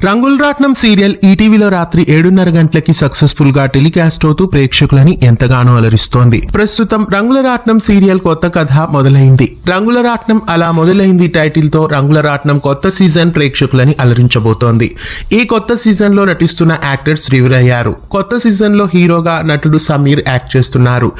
రంగుల రాట్నం సీరియల్ ఈటీవీలో రాత్రి 7:30 గంటలకి సక్సెస్ఫుల్ గా టెలికాస్ట్ అవుతూ ప్రేక్షకులని ఎంతగానో అలరిస్తోంది. ప్రస్తుతం రంగుల రాట్నం సీరియల్ కొత్త కథ మొదలైంది. రంగుల రాట్నం అలా మొదలైంది టైటిల్ తో రంగుల రాట్నం కొత్త సీజన్ ప్రేక్షకులని అలరించబోతోంది. ఈ కొత్త సీజన్ లో నటిస్తున్న యాక్టర్స్ రివీలయ్యారు. కొత్త సీజన్ లో హీరోగా నటుడు సమీర్ యాక్ట్ చేస్తున్నారు.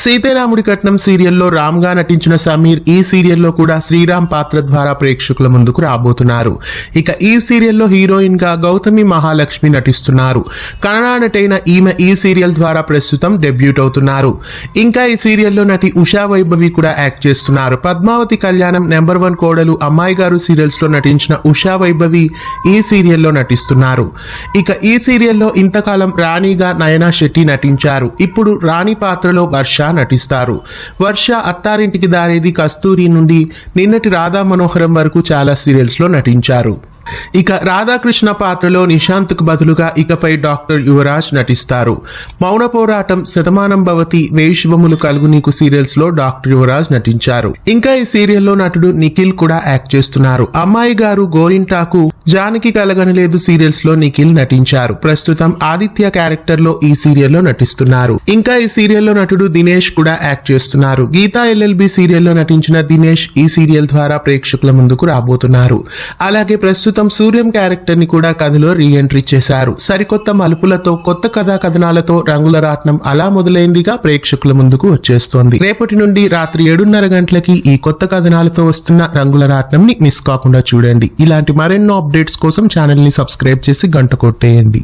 సీతారాముడి కట్నం సీరియల్లో రామ్ గా నటించిన సమీర్ ఈ సీరియల్లో కూడా శ్రీరామ్ పాత్ర ద్వారా ప్రేక్షకుల ముందుకు రాబోతున్నారు. ఇక ఈ సీరియల్లో హీరోయిన్ గా గౌతమి మహాలక్ష్మి నటిస్తున్నారు. కన్నడ నటైన ఈమె ఈ సీరియల్ ద్వారా ప్రస్తుతం డెబ్యూట్ అవుతున్నారు. ఇంకా ఈ సీరియల్లో నటి ఉషా వైభవి కూడా యాక్ట్ చేస్తున్నారు. పద్మావతి కళ్యాణం, నెంబర్ 1 కోడలు, అమ్మాయి గారు సీరియల్స్ లో నటించిన ఉషా వైభవి ఈ సీరియల్లో నటిస్తున్నారు. ఇక ఈ సీరియల్లో ఇంతకాలం రాణిగా నయనా శెట్టి నటించారు. ఇప్పుడు రాణి పాత్రలో వర్ష నటిస్తారు. వర్ష అత్తారింటికి దారేది, కస్తూరి నుండి నిన్నటి రాధా మనోహరం వరకు చాలా సీరియల్స్ లో నటించారు. ఇక రాధాకృష్ణ పాత్రలో నిశాంత్ కు బదులుగా ఇకపై డాక్టర్ యువరాజ్ నటిస్తారు. మౌన పోరాటం, శతమానం భవతి, వేయి శుభములు కలుగు నీకు సీరియల్స్ లో డాక్టర్ యువరాజ్ నటించారు. ఇంకా ఈ సీరియల్లో నటుడు నిఖిల్ కూడా యాక్ట్ చేస్తున్నారు. అమ్మాయి గారు, గోరింటాకు, జానకి కలగనలేదు సీరియల్స్ లో నిఖిల్ నటించారు. ప్రస్తుతం ఆదిత్య క్యారెక్టర్ లో ఈ సీరియల్లో నటిస్తున్నారు. ఇంకా ఈ సీరియల్లో నటుడు దినేష్ కూడా యాక్ట్ చేస్తున్నారు. గీతా ఎల్ఎల్బి సీరియల్లో నటించిన దినేష్ ఈ సీరియల్ ద్వారా ప్రేక్షకుల ముందుకు రాబోతున్నారు. అలాగే ప్రస్తుతం సూర్యం క్యారెక్టర్ ని కూడా కథలో రీ ఎంట్రీ చేశారు. సరికొత్త మలుపులతో, కొత్త కథా కథనాలతో రంగుల రాట్నం అలా మొదలైందిగా ప్రేక్షకుల ముందుకు వచ్చేస్తోంది. రేపటి నుండి రాత్రి 7:30 గంటలకి ఈ కొత్త కథనాలతో వస్తున్న రంగుల రాట్నం ని మిస్ కాకుండా చూడండి. ఇలాంటి మరెన్నో అప్డేట్స్ కోసం ఛానల్ ని సబ్స్క్రైబ్ చేసి గంట కొట్టేయండి.